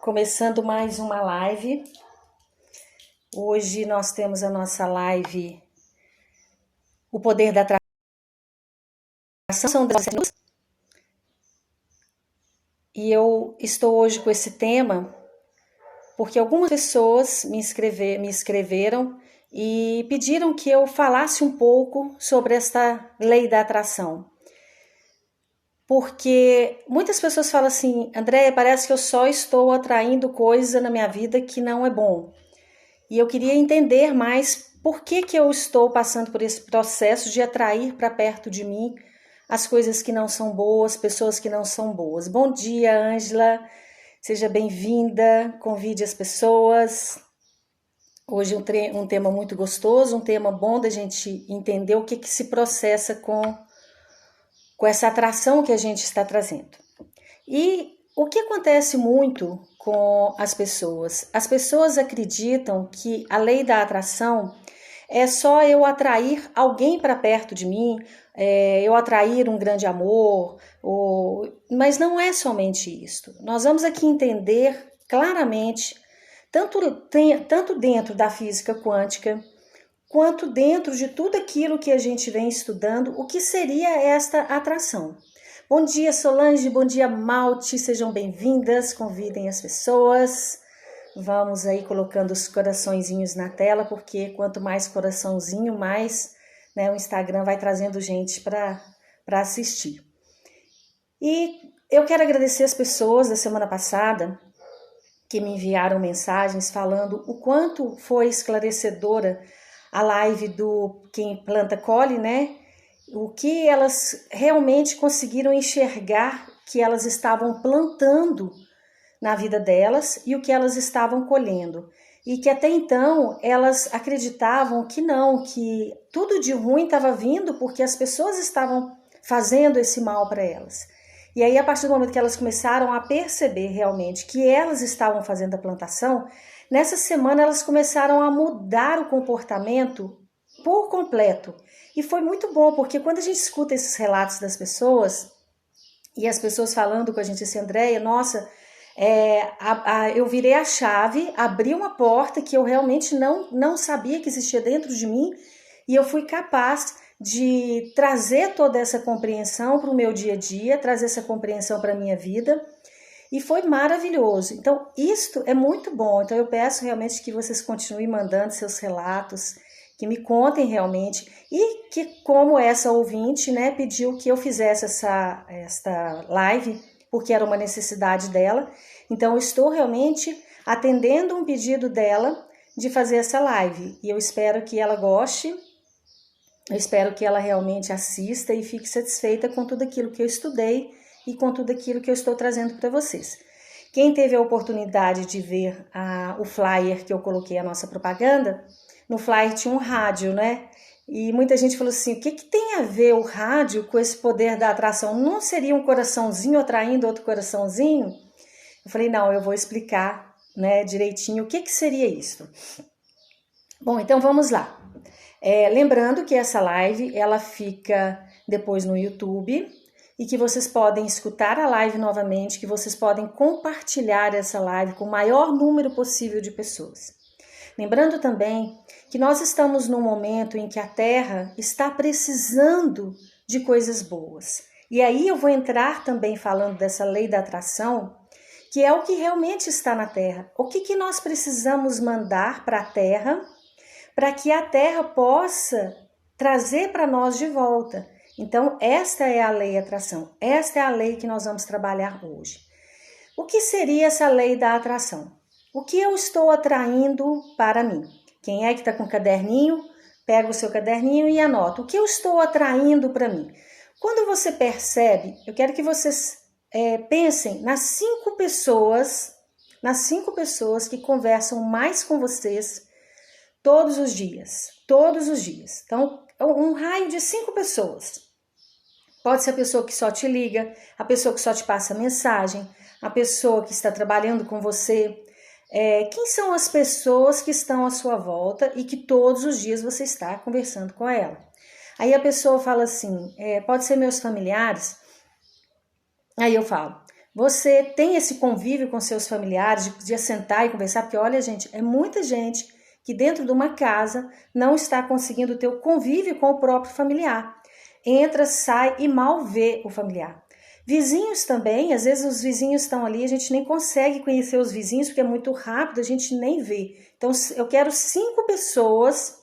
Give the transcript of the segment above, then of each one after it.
Começando mais uma live. Hoje nós temos a nossa live O Poder da Atração das Luzes. E eu estou hoje com esse tema porque algumas pessoas me escreveram e pediram que eu falasse um pouco sobre esta lei da atração. Porque muitas pessoas falam assim: Andréia, parece que eu só estou atraindo coisa na minha vida que não é bom. E eu queria entender mais por que eu estou passando por esse processo de atrair para perto de mim as coisas que não são boas, pessoas que não são boas. Bom dia, Ângela. Seja bem-vinda. Convide as pessoas. Hoje um tema muito gostoso, um tema bom da gente entender o que se processa com essa atração que a gente está trazendo. E o que acontece muito com as pessoas? As pessoas acreditam que a lei da atração é só eu atrair alguém para perto de mim, eu atrair um grande amor, mas não é somente isso. Nós vamos aqui entender claramente, tanto dentro da física quântica, quanto dentro de tudo aquilo que a gente vem estudando, o que seria esta atração. Bom dia, Solange, bom dia, Malte, sejam bem-vindas, convidem as pessoas. Vamos aí colocando os coraçõezinhos na tela, porque quanto mais coraçãozinho, mais o Instagram vai trazendo gente para assistir. E eu quero agradecer as pessoas da semana passada que me enviaram mensagens falando o quanto foi esclarecedora a live do Quem Planta Colhe, né? O que elas realmente conseguiram enxergar que elas estavam plantando na vida delas e o que elas estavam colhendo. E que até então elas acreditavam que não, que tudo de ruim estava vindo porque as pessoas estavam fazendo esse mal para elas. E aí, a partir do momento que elas começaram a perceber realmente que elas estavam fazendo a plantação, nessa semana elas começaram a mudar o comportamento por completo. E foi muito bom, porque quando a gente escuta esses relatos das pessoas, e as pessoas falando com a gente assim, Andréia, nossa, eu virei a chave, abri uma porta que eu realmente não sabia que existia dentro de mim, e eu fui capaz de trazer toda essa compreensão para o meu dia a dia, trazer essa compreensão para a minha vida, e foi maravilhoso. Então, isto é muito bom. Então, eu peço realmente que vocês continuem mandando seus relatos, que me contem realmente, e que, como essa ouvinte, né, pediu que eu fizesse esta live, porque era uma necessidade dela, então eu estou realmente atendendo um pedido dela de fazer essa live, e eu espero que ela goste, eu espero que ela realmente assista e fique satisfeita com tudo aquilo que eu estudei e com tudo aquilo que eu estou trazendo para vocês. Quem teve a oportunidade de ver o flyer que eu coloquei, a nossa propaganda, no flyer tinha um rádio, né? E muita gente falou assim, o que tem a ver o rádio com esse poder da atração? Não seria um coraçãozinho atraindo outro coraçãozinho? Eu falei, não, eu vou explicar, né, direitinho o que seria isso. Bom, então vamos lá. Lembrando que essa live, ela fica depois no YouTube e que vocês podem escutar a live novamente, que vocês podem compartilhar essa live com o maior número possível de pessoas. Lembrando também que nós estamos num momento em que a Terra está precisando de coisas boas. E aí eu vou entrar também falando dessa lei da atração, que é o que realmente está na Terra. O que nós precisamos mandar para a Terra para que a Terra possa trazer para nós de volta. Então, esta é a lei da atração. Esta é a lei que nós vamos trabalhar hoje. O que seria essa lei da atração? O que eu estou atraindo para mim? Quem é que está com caderninho? Pega o seu caderninho e anota. O que eu estou atraindo para mim? Quando você percebe, eu quero que vocês pensem nas 5 pessoas que conversam mais com vocês todos os dias. Então, um raio de 5 pessoas. Pode ser a pessoa que só te liga, a pessoa que só te passa mensagem, a pessoa que está trabalhando com você. Quem são as pessoas que estão à sua volta e que todos os dias você está conversando com ela? Aí a pessoa fala assim, pode ser meus familiares. Aí eu falo, Você tem esse convívio com seus familiares, de sentar e conversar, porque olha, gente, é muita gente que dentro de uma casa não está conseguindo ter o convívio com o próprio familiar. Entra, sai e mal vê o familiar. Vizinhos também, às vezes os vizinhos estão ali, a gente nem consegue conhecer os vizinhos, porque é muito rápido, a gente nem vê. Então, eu quero 5 pessoas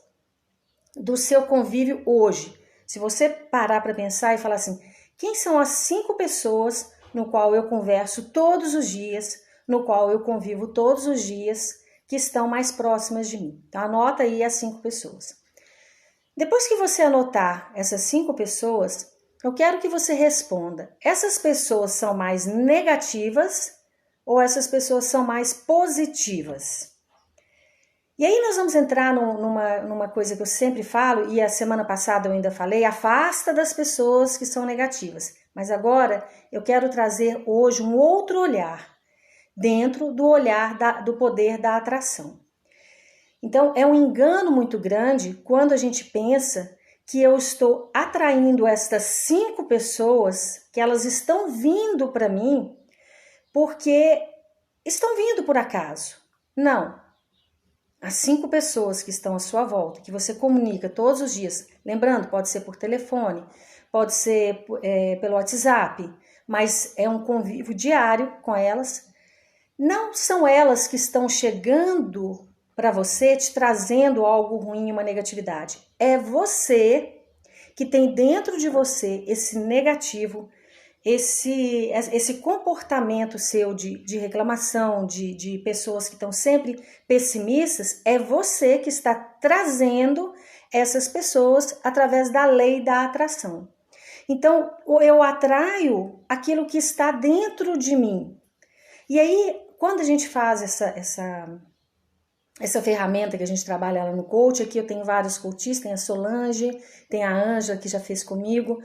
do seu convívio hoje. Se você parar para pensar e falar assim, quem são as 5 pessoas no qual eu converso todos os dias, no qual eu convivo todos os dias, que estão mais próximas de mim? Então, anota aí as 5 pessoas. Depois que você anotar essas 5 pessoas, eu quero que você responda, essas pessoas são mais negativas ou essas pessoas são mais positivas? E aí nós vamos entrar numa coisa que eu sempre falo, e a semana passada eu ainda falei, afasta das pessoas que são negativas. Mas agora eu quero trazer hoje um outro olhar, dentro do olhar do poder da atração. Então é um engano muito grande quando a gente pensa que eu estou atraindo estas 5 pessoas, que elas estão vindo para mim porque estão vindo por acaso. Não. As 5 pessoas que estão à sua volta, que você comunica todos os dias, lembrando, pode ser por telefone, pode ser pelo WhatsApp, mas é um convívio diário com elas. Não são elas que estão chegando para você, te trazendo algo ruim, uma negatividade. É você que tem dentro de você esse negativo, esse comportamento seu de reclamação, de pessoas que estão sempre pessimistas, é você que está trazendo essas pessoas através da lei da atração. Então, eu atraio aquilo que está dentro de mim. E aí, quando a gente faz essa ferramenta que a gente trabalha lá no coach, aqui eu tenho vários coaches, tem a Solange, tem a Ângela que já fez comigo.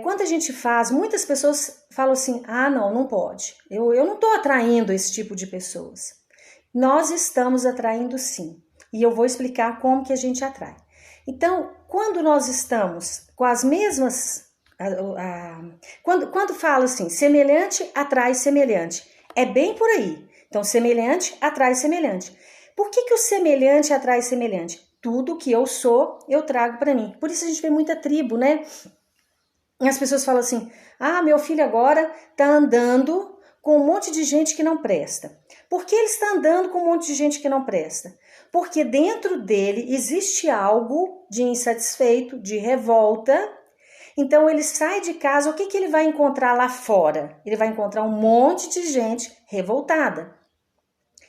Quando a gente faz, muitas pessoas falam assim, não pode, eu não estou atraindo esse tipo de pessoas. Nós estamos atraindo sim, e eu vou explicar como que a gente atrai. Então, quando nós estamos com as mesmas, quando fala assim, semelhante atrai semelhante, é bem por aí. Então, semelhante atrai semelhante. Por que o semelhante atrai semelhante? Tudo que eu sou, eu trago para mim. Por isso a gente vê muita tribo, né? E as pessoas falam assim, meu filho agora está andando com um monte de gente que não presta. Por que ele está andando com um monte de gente que não presta? Porque dentro dele existe algo de insatisfeito, de revolta. Então ele sai de casa, o que ele vai encontrar lá fora? Ele vai encontrar um monte de gente revoltada.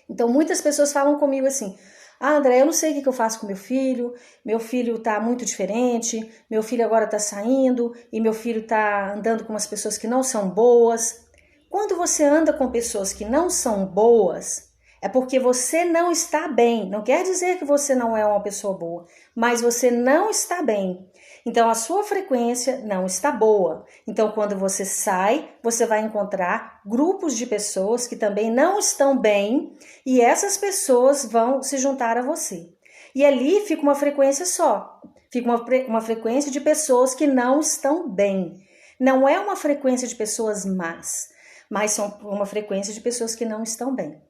Então muitas pessoas falam comigo assim, André, eu não sei o que eu faço com meu filho tá muito diferente, meu filho agora tá saindo e meu filho tá andando com umas pessoas que não são boas. Quando você anda com pessoas que não são boas, é porque você não está bem. Não quer dizer que você não é uma pessoa boa, mas você não está bem. Então, a sua frequência não está boa. Então, quando você sai, você vai encontrar grupos de pessoas que também não estão bem e essas pessoas vão se juntar a você. E ali fica uma frequência só. Fica uma frequência de pessoas que não estão bem. Não é uma frequência de pessoas más, mas são uma frequência de pessoas que não estão bem.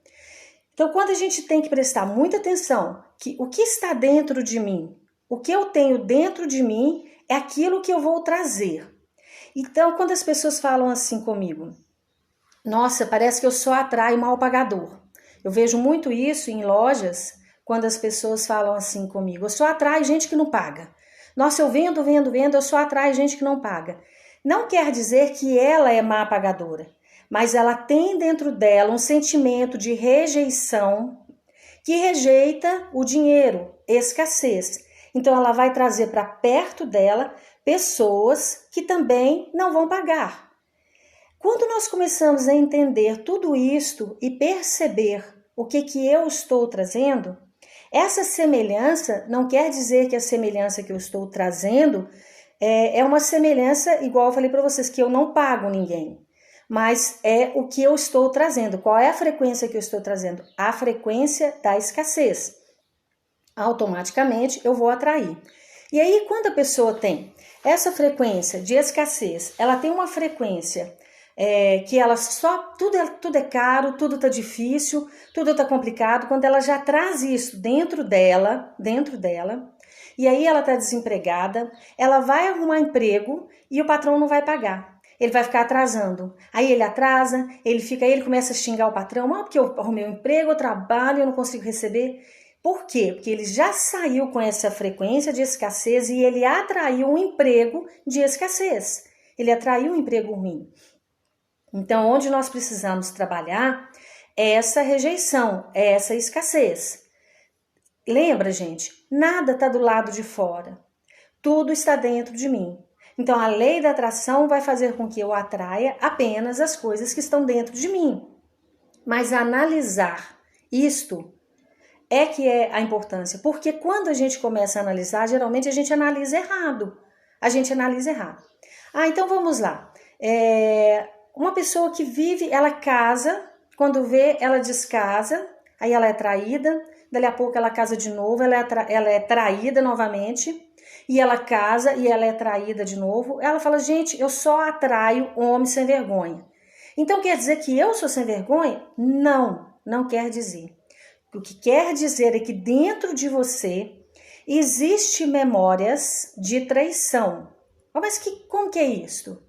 Então, quando a gente tem que prestar muita atenção, que o que está dentro de mim, o que eu tenho dentro de mim é aquilo que eu vou trazer. Então, quando as pessoas falam assim comigo, nossa, parece que eu só atraio mal pagador. Eu vejo muito isso em lojas, quando as pessoas falam assim comigo, eu só atraio gente que não paga. Nossa, eu vendo, eu só atraio gente que não paga. Não quer dizer que ela é má pagadora, mas ela tem dentro dela um sentimento de rejeição que rejeita o dinheiro, escassez. Então, ela vai trazer para perto dela pessoas que também não vão pagar. Quando nós começamos a entender tudo isto e perceber o que eu estou trazendo, essa semelhança não quer dizer que a semelhança que eu estou trazendo é uma semelhança, igual eu falei para vocês, que eu não pago ninguém. Mas é o que eu estou trazendo. Qual é a frequência que eu estou trazendo? A frequência da escassez. Automaticamente eu vou atrair. E aí, quando a pessoa tem essa frequência de escassez, ela tem uma frequência que ela só, tudo é caro, tudo tá difícil, tudo tá complicado, quando ela já traz isso dentro dela, e aí ela tá desempregada, ela vai arrumar emprego e o patrão não vai pagar. Ele vai ficar atrasando. Aí ele atrasa, ele começa a xingar o patrão, porque eu arrumei um emprego, eu trabalho, eu não consigo receber. Por quê? Porque ele já saiu com essa frequência de escassez e ele atraiu um emprego de escassez. Ele atraiu um emprego ruim. Então, onde nós precisamos trabalhar é essa rejeição, é essa escassez. Lembra, gente? Nada está do lado de fora. Tudo está dentro de mim. Então, a lei da atração vai fazer com que eu atraia apenas as coisas que estão dentro de mim. Mas analisar isto é que é a importância. Porque quando a gente começa a analisar, geralmente a gente analisa errado. Então vamos lá. Uma pessoa que vive, ela casa, quando vê, ela descasa, aí ela é traída, dali a pouco ela casa de novo, ela é traída novamente, e ela casa e ela é traída de novo. Ela fala, gente, eu só atraio homem sem vergonha. Então quer dizer que eu sou sem vergonha? Não, não quer dizer. O que quer dizer é que dentro de você existe memórias de traição. Mas como que é isso?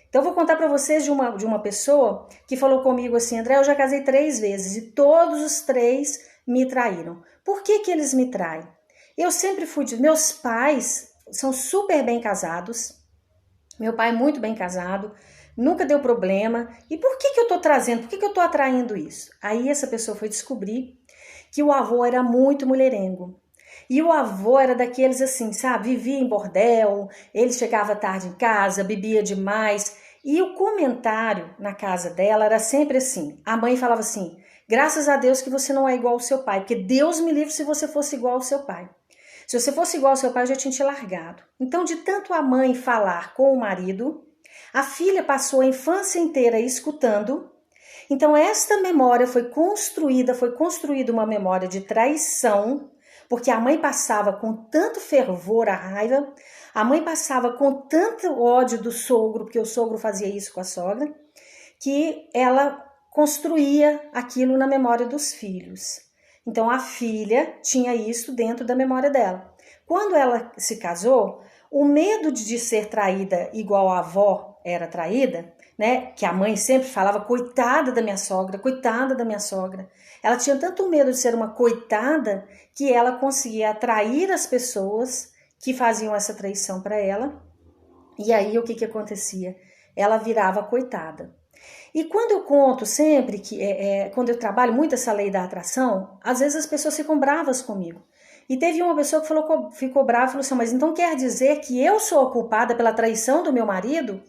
Então eu vou contar para vocês de uma pessoa que falou comigo assim, André, eu já casei 3 vezes e todos os 3 me traíram. Por que eles me traem? Eu sempre fui meus pais são super bem casados, meu pai é muito bem casado, nunca deu problema. E por que eu tô trazendo, por que eu tô atraindo isso? Aí essa pessoa foi descobrir que o avô era muito mulherengo. E o avô era daqueles assim, sabe, vivia em bordel, ele chegava tarde em casa, bebia demais. E o comentário na casa dela era sempre assim, a mãe falava assim, graças a Deus que você não é igual ao seu pai, porque Deus me livre se você fosse igual ao seu pai. Se você fosse igual ao seu pai, eu já tinha te largado. Então, de tanto a mãe falar com o marido, a filha passou a infância inteira escutando. Então, esta memória foi construída uma memória de traição, porque a mãe passava com tanto fervor a raiva, a mãe passava com tanto ódio do sogro, porque o sogro fazia isso com a sogra, que ela construía aquilo na memória dos filhos. Então, a filha tinha isso dentro da memória dela. Quando ela se casou, o medo de ser traída igual a avó era traída, né? Que a mãe sempre falava, coitada da minha sogra, coitada da minha sogra. Ela tinha tanto medo de ser uma coitada que ela conseguia atrair as pessoas que faziam essa traição para ela. E aí o que acontecia? Ela virava coitada. E quando eu conto sempre que, quando eu trabalho muito essa lei da atração, às vezes as pessoas ficam bravas comigo. E teve uma pessoa que ficou brava e falou assim, mas então quer dizer que eu sou a culpada pela traição do meu marido?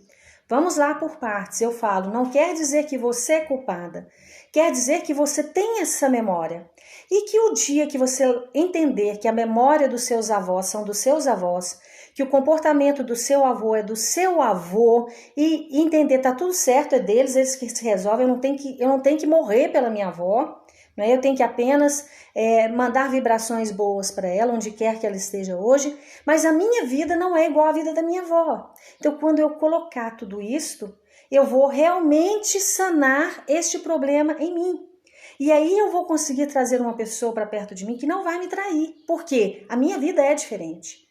Vamos lá por partes, eu falo, não quer dizer que você é culpada, quer dizer que você tem essa memória. E que o dia que você entender que a memória dos seus avós são dos seus avós, que o comportamento do seu avô é do seu avô, e entender, tá tudo certo, é deles, eles que se resolvem, eu não tenho que morrer pela minha avó, né? Eu tenho que apenas mandar vibrações boas para ela, onde quer que ela esteja hoje, mas a minha vida não é igual à vida da minha avó. Então, quando eu colocar tudo isto, eu vou realmente sanar este problema em mim. E aí eu vou conseguir trazer uma pessoa para perto de mim que não vai me trair, porque a minha vida é diferente.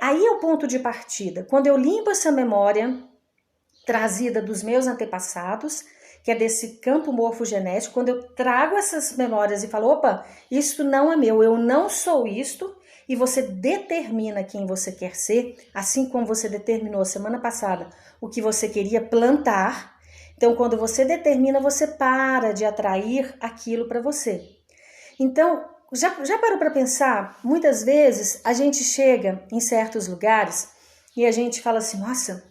Aí é o ponto de partida. Quando eu limpo essa memória trazida dos meus antepassados, que é desse campo morfogenético, quando eu trago essas memórias e falo, opa, isto não é meu, eu não sou isto, e você determina quem você quer ser, assim como você determinou semana passada o que você queria plantar. Então, quando você determina, você para de atrair aquilo para você. Então, já parou para pensar? Muitas vezes a gente chega em certos lugares e a gente fala assim, nossa,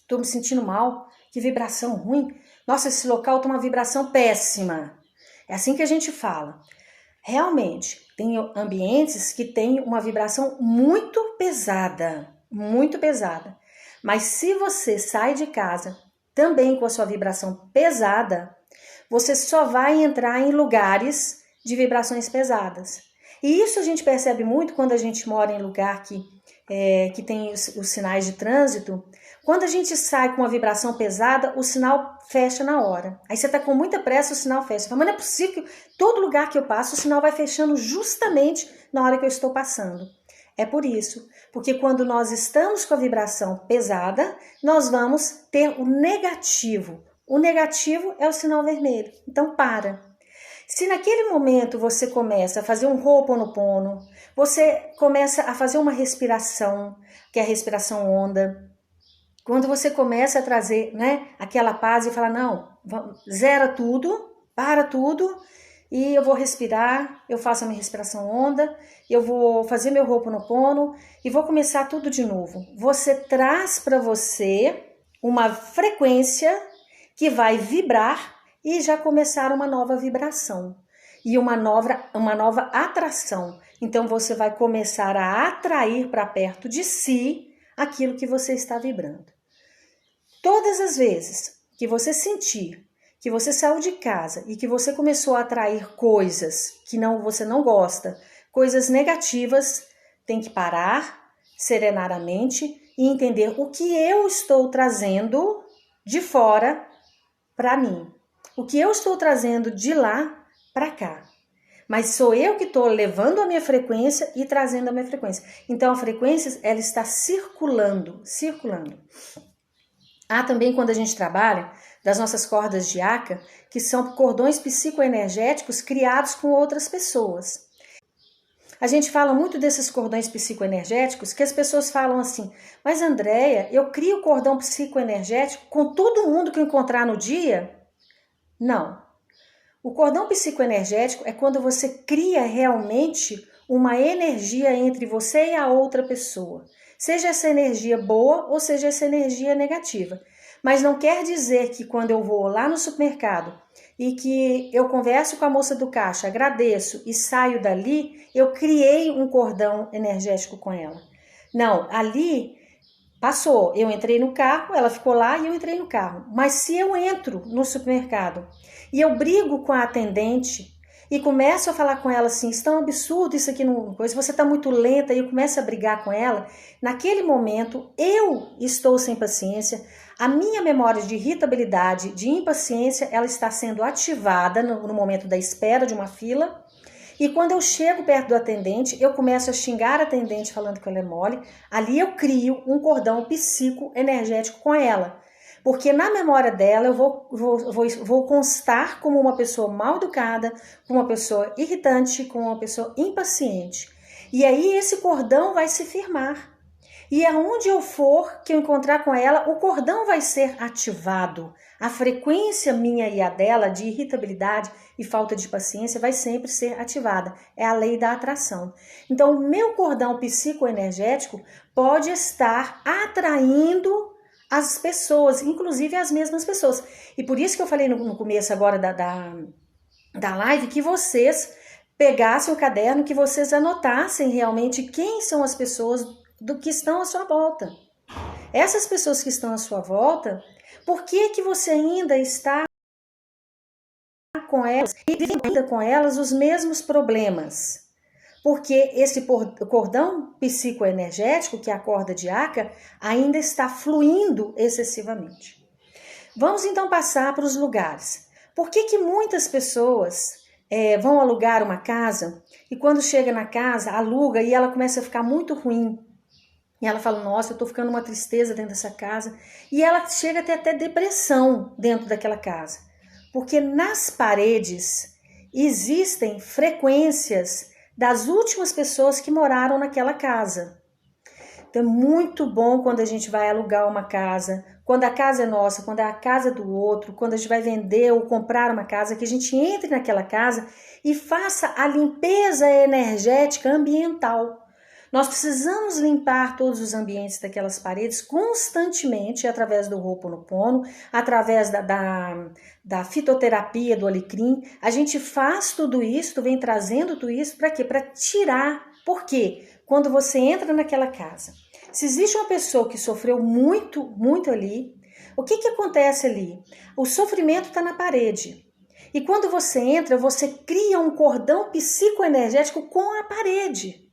estou me sentindo mal, que vibração ruim. Nossa, esse local tem uma vibração péssima. É assim que a gente fala. Realmente, tem ambientes que têm uma vibração muito pesada, muito pesada. Mas se você sai de casa também com a sua vibração pesada, você só vai entrar em lugares de vibrações pesadas. E isso a gente percebe muito quando a gente mora em lugar que que tem os sinais de trânsito, quando a gente sai com uma vibração pesada, o sinal fecha na hora. Aí você está com muita pressa, o sinal fecha. Você fala, mas não é possível que todo lugar que eu passo, o sinal vai fechando justamente na hora que eu estou passando. É por isso, porque quando nós estamos com a vibração pesada, nós vamos ter o negativo. O negativo é o sinal vermelho. Então para. Se naquele momento você começa a fazer um Ho'oponopono, você começa a fazer uma respiração, que é a respiração onda, quando você começa a trazer, né, aquela paz e falar, não, zera tudo, para tudo, e eu vou respirar, eu faço a minha respiração onda, eu vou fazer meu Ho'oponopono e vou começar tudo de novo. Você traz para você uma frequência que vai vibrar e já começar uma nova vibração e uma nova atração. Então você vai começar a atrair para perto de si aquilo que você está vibrando. Todas as vezes que você sentir que você saiu de casa e que você começou a atrair coisas que você não gosta, coisas negativas, tem que parar, serenar a mente e entender o que eu estou trazendo de fora para mim. O que eu estou trazendo de lá para cá. Mas sou eu que estou levando a minha frequência e trazendo a minha frequência. Então a frequência, ela está circulando. Há também, quando a gente trabalha, das nossas cordas de Aka, que são cordões psicoenergéticos criados com outras pessoas. A gente fala muito desses cordões psicoenergéticos, que as pessoas falam assim, mas Andréia, eu crio cordão psicoenergético com todo mundo que eu encontrar no dia? Não. O cordão psicoenergético é quando você cria realmente uma energia entre você e a outra pessoa. Seja essa energia boa ou seja essa energia negativa. Mas não quer dizer que quando eu vou lá no supermercado e que eu converso com a moça do caixa, agradeço e saio dali, eu criei um cordão energético com ela. Não, ali passou, eu entrei no carro, ela ficou lá e eu entrei no carro. Mas se eu entro no supermercado e eu brigo com a atendente e começo a falar com ela assim, está um absurdo isso aqui, você está muito lenta, e eu começo a brigar com ela, naquele momento eu estou sem paciência, a minha memória de irritabilidade, de impaciência, ela está sendo ativada no momento da espera de uma fila. E quando eu chego perto do atendente, eu começo a xingar a atendente falando que ela é mole. Ali eu crio um cordão psicoenergético com ela. Porque na memória dela eu vou constar como uma pessoa mal educada, como uma pessoa irritante, como uma pessoa impaciente. E aí esse cordão vai se firmar. E aonde eu for que eu encontrar com ela, o cordão vai ser ativado. A frequência minha e a dela de irritabilidade e falta de paciência vai sempre ser ativada. É a lei da atração. Então, o meu cordão psicoenergético pode estar atraindo as pessoas, inclusive as mesmas pessoas. E por isso que eu falei no começo agora da live que vocês pegassem o caderno, que vocês anotassem realmente quem são as pessoas do que estão à sua volta. Essas pessoas que estão à sua volta, por que você ainda está com elas e vive ainda com elas os mesmos problemas? Porque esse cordão psicoenergético, que é a corda de Aka, ainda está fluindo excessivamente. Vamos então passar para os lugares. Por que muitas pessoas vão alugar uma casa e quando chega na casa, aluga e ela começa a ficar muito ruim? E ela fala, nossa, eu tô ficando uma tristeza dentro dessa casa. E ela chega a ter até depressão dentro daquela casa. Porque nas paredes existem frequências das últimas pessoas que moraram naquela casa. Então é muito bom quando a gente vai alugar uma casa, quando a casa é nossa, quando é a casa do outro, quando a gente vai vender ou comprar uma casa, que a gente entre naquela casa e faça a limpeza energética ambiental. Nós precisamos limpar todos os ambientes daquelas paredes constantemente, através do Ho'oponopono, através da fitoterapia do alecrim. A gente faz tudo isso, vem trazendo tudo isso para quê? Para tirar. Por quê? Quando você entra naquela casa, se existe uma pessoa que sofreu muito, muito ali, o que acontece ali? O sofrimento está na parede. E quando você entra, você cria um cordão psicoenergético com a parede.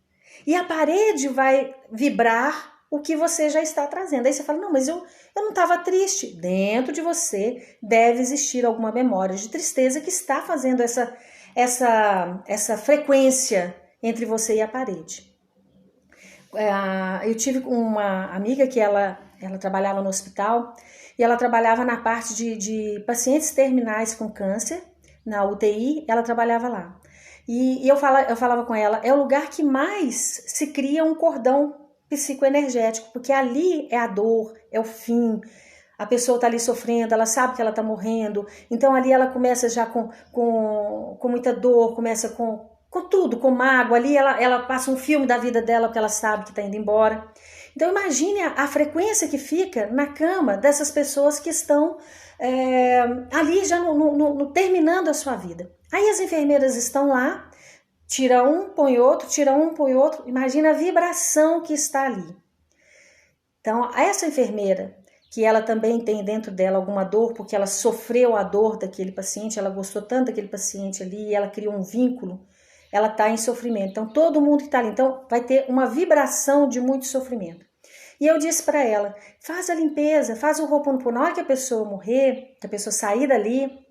E a parede vai vibrar o que você já está trazendo. Aí você fala, não, mas eu não estava triste. Dentro de você deve existir alguma memória de tristeza que está fazendo essa frequência entre você e a parede. Eu tive uma amiga que ela trabalhava no hospital e ela trabalhava na parte de pacientes terminais com câncer, na UTI, ela trabalhava lá. E eu falava com ela, é o lugar que mais se cria um cordão psicoenergético, porque ali é a dor, é o fim, a pessoa está ali sofrendo, ela sabe que ela está morrendo, então ali ela começa já com muita dor, começa com tudo, com mágoa, ali ela passa um filme da vida dela porque ela sabe que está indo embora. Então imagine a frequência que fica na cama dessas pessoas que estão ali já terminando a sua vida. Aí as enfermeiras estão lá, tira um, põe outro, tira um, põe outro. Imagina a vibração que está ali. Então, essa enfermeira, que ela também tem dentro dela alguma dor, porque ela sofreu a dor daquele paciente, ela gostou tanto daquele paciente ali, ela criou um vínculo, ela está em sofrimento. Então, todo mundo que está ali, então, vai ter uma vibração de muito sofrimento. E eu disse para ela, faz a limpeza, faz o Ho'oponopono. Na hora que a pessoa morrer, que a pessoa sair dali,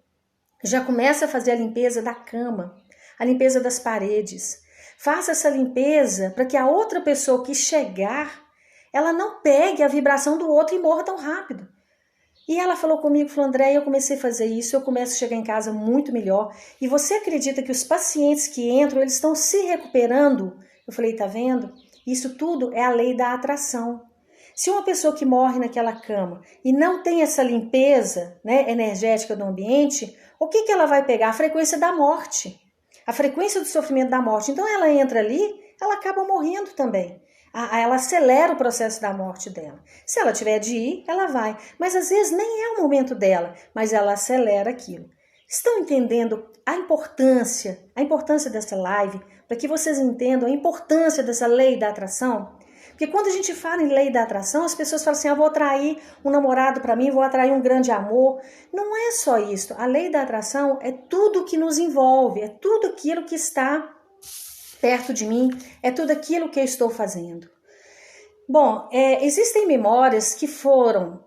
já começa a fazer a limpeza da cama, a limpeza das paredes. Faça essa limpeza para que a outra pessoa que chegar, ela não pegue a vibração do outro e morra tão rápido. E ela falou comigo, falou, André, eu comecei a fazer isso, eu começo a chegar em casa muito melhor. E você acredita que os pacientes que entram, eles estão se recuperando? Eu falei, tá vendo? Isso tudo é a lei da atração. Se uma pessoa que morre naquela cama e não tem essa limpeza, né, energética do ambiente, o que ela vai pegar? A frequência da morte, a frequência do sofrimento da morte. Então ela entra ali, ela acaba morrendo também. Ela acelera o processo da morte dela. Se ela tiver de ir, ela vai. Mas às vezes nem é o momento dela, mas ela acelera aquilo. Estão entendendo a importância dessa live? Para que vocês entendam a importância dessa lei da atração? Porque quando a gente fala em lei da atração, as pessoas falam assim, vou atrair um namorado para mim, vou atrair um grande amor. Não é só isso. A lei da atração é tudo que nos envolve, é tudo aquilo que está perto de mim, é tudo aquilo que eu estou fazendo. Bom, existem memórias que foram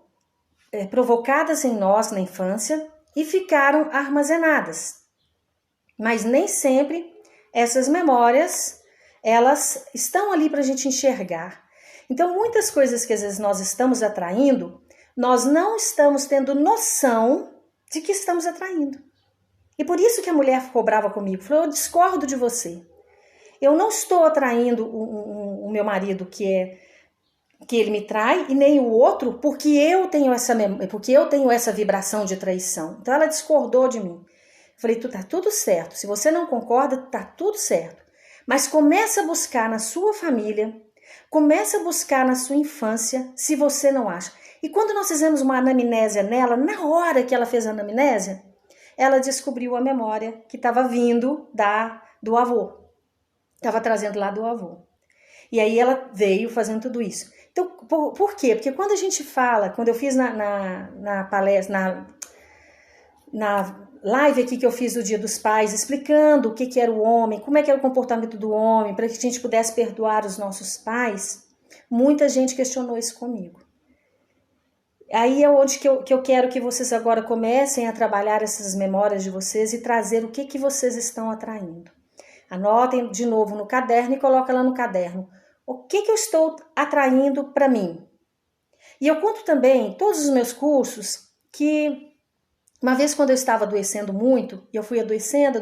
provocadas em nós na infância e ficaram armazenadas. Mas nem sempre essas memórias, elas estão ali para a gente enxergar. Então, muitas coisas que às vezes nós estamos atraindo, nós não estamos tendo noção de que estamos atraindo. E por isso que a mulher ficou brava comigo, falou, eu discordo de você. Eu não estou atraindo o meu marido que ele me trai e nem o outro porque eu tenho essa vibração de traição. Então ela discordou de mim. Eu falei, tá tudo certo. Se você não concorda, tá tudo certo. Mas começa a buscar na sua família, começa a buscar na sua infância, se você não acha. E quando nós fizemos uma anamnésia nela, na hora que ela fez a anamnésia, ela descobriu a memória que estava vindo do avô. Estava trazendo lá do avô. E aí ela veio fazendo tudo isso. Então, por quê? Porque quando a gente fala, quando eu fiz na palestra, na live aqui que eu fiz do Dia dos Pais, explicando o que era o homem, como é que era o comportamento do homem, para que a gente pudesse perdoar os nossos pais, muita gente questionou isso comigo. Aí é onde que eu quero que vocês agora comecem a trabalhar essas memórias de vocês e trazer o que vocês estão atraindo. Anotem de novo no caderno e coloca lá no caderno. O que eu estou atraindo para mim? E eu conto também em todos os meus cursos que uma vez quando eu estava adoecendo muito, e eu fui adoecendo,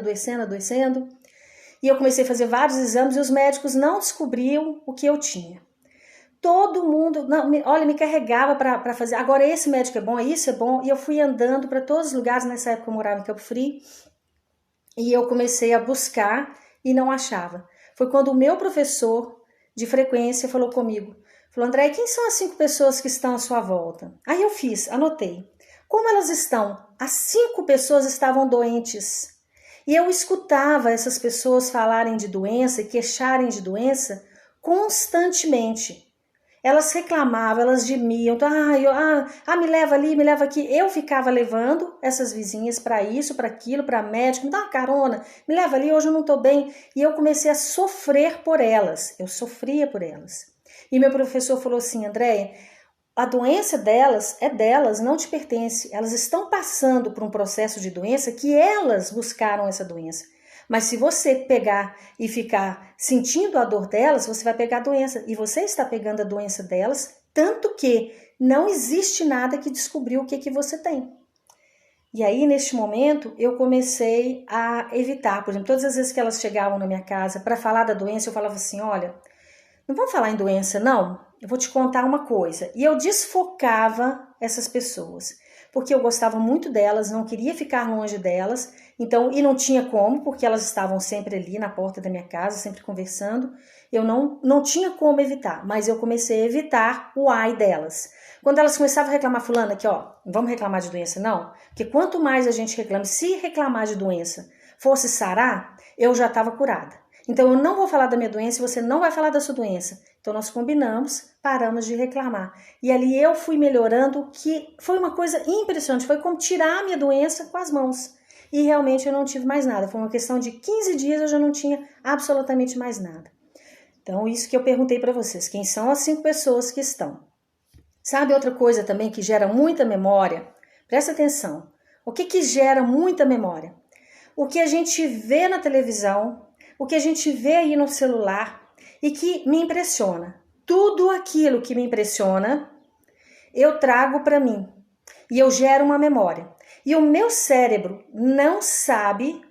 e eu comecei a fazer vários exames e os médicos não descobriam o que eu tinha. Todo mundo, me carregava para fazer, agora esse médico é bom, isso é bom, e eu fui andando para todos os lugares, nessa época eu morava em Campo Frio, e eu comecei a buscar e não achava. Foi quando o meu professor de frequência falou comigo, falou, André, quem são as 5 pessoas que estão à sua volta? Aí eu anotei. Como elas estão? As 5 pessoas estavam doentes. E eu escutava essas pessoas falarem de doença e queixarem de doença constantemente. Elas reclamavam, elas gemiam, me leva ali, me leva aqui. Eu ficava levando essas vizinhas para isso, para aquilo, para médico, me dá uma carona, me leva ali, hoje eu não estou bem. E eu comecei a sofrer por elas, eu sofria por elas. E meu professor falou assim, Andréia, a doença delas é delas, não te pertence. Elas estão passando por um processo de doença que elas buscaram essa doença. Mas se você pegar e ficar sentindo a dor delas, você vai pegar a doença. E você está pegando a doença delas, tanto que não existe nada que descobriu o que você tem. E aí, neste momento, eu comecei a evitar. Por exemplo, todas as vezes que elas chegavam na minha casa para falar da doença, eu falava assim, olha, não vamos falar em doença, não? Eu vou te contar uma coisa. E eu desfocava essas pessoas, porque eu gostava muito delas, não queria ficar longe delas, então, e não tinha como, porque elas estavam sempre ali na porta da minha casa, sempre conversando, eu não tinha como evitar, mas eu comecei a evitar o ai delas. Quando elas começavam a reclamar, fulana, aqui ó, não vamos reclamar de doença não, porque quanto mais a gente reclama, se reclamar de doença fosse sarar, eu já estava curada. Então, eu não vou falar da minha doença e você não vai falar da sua doença. Então, nós combinamos, paramos de reclamar. E ali eu fui melhorando, que foi uma coisa impressionante. Foi como tirar a minha doença com as mãos. E realmente eu não tive mais nada. Foi uma questão de 15 dias, eu já não tinha absolutamente mais nada. Então, isso que eu perguntei para vocês. Quem são as 5 pessoas que estão? Sabe outra coisa também que gera muita memória? Presta atenção. O que gera muita memória? O que a gente vê na televisão, o que a gente vê aí no celular e que me impressiona. Tudo aquilo que me impressiona, eu trago para mim e eu gero uma memória. E o meu cérebro não sabe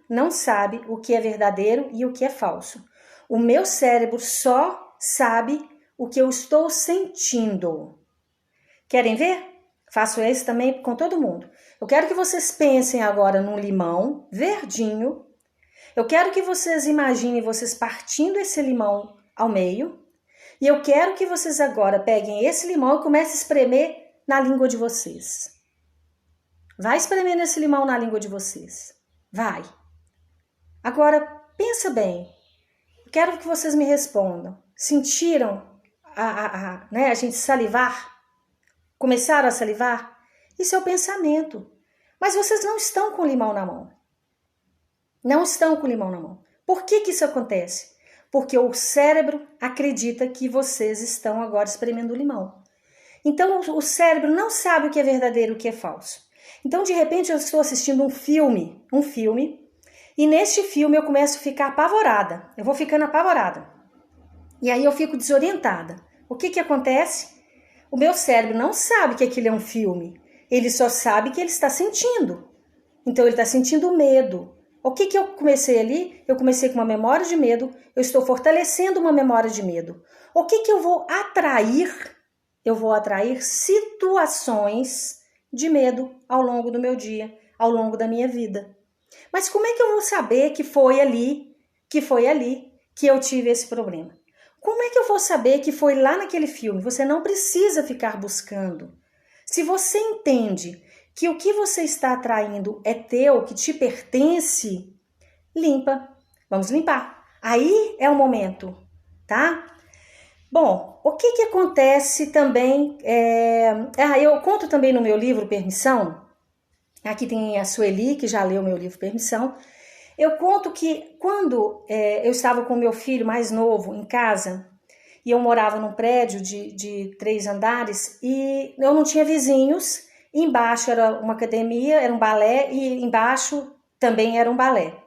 o que é verdadeiro e o que é falso. O meu cérebro só sabe o que eu estou sentindo. Querem ver? Faço isso também com todo mundo. Eu quero que vocês pensem agora num limão verdinho. Eu quero que vocês imaginem vocês partindo esse limão ao meio. E eu quero que vocês agora peguem esse limão e comecem a espremer na língua de vocês. Vai espremer nesse limão na língua de vocês. Vai. Agora, pensa bem. Eu quero que vocês me respondam. Sentiram a gente salivar? Começaram a salivar? Isso é o pensamento. Mas vocês não estão com o limão na mão. Não estão com o limão na mão. Por que isso acontece? Porque o cérebro acredita que vocês estão agora espremendo o limão. Então, o cérebro não sabe o que é verdadeiro e o que é falso. Então, de repente, eu estou assistindo um filme, e neste filme eu começo a ficar apavorada. Eu vou ficando apavorada. E aí eu fico desorientada. O que acontece? O meu cérebro não sabe que aquilo é um filme. Ele só sabe que ele está sentindo. Então, ele está sentindo medo. O que eu comecei ali? Eu comecei com uma memória de medo. Eu estou fortalecendo uma memória de medo. O que eu vou atrair? Eu vou atrair situações de medo ao longo do meu dia, ao longo da minha vida. Mas como é que eu vou saber que foi ali que eu tive esse problema? Como é que eu vou saber que foi lá naquele filme? Você não precisa ficar buscando. Se você entende que o que você está atraindo é teu, que te pertence, limpa. Vamos limpar. Aí é o momento, tá? Bom, o que acontece também, eu conto também no meu livro Permissão, aqui tem a Sueli, que já leu meu livro Permissão, eu conto que quando eu estava com meu filho mais novo em casa, e eu morava num prédio de 3 andares, e eu não tinha vizinhos, embaixo era uma academia, era um balé, e embaixo também era um balé.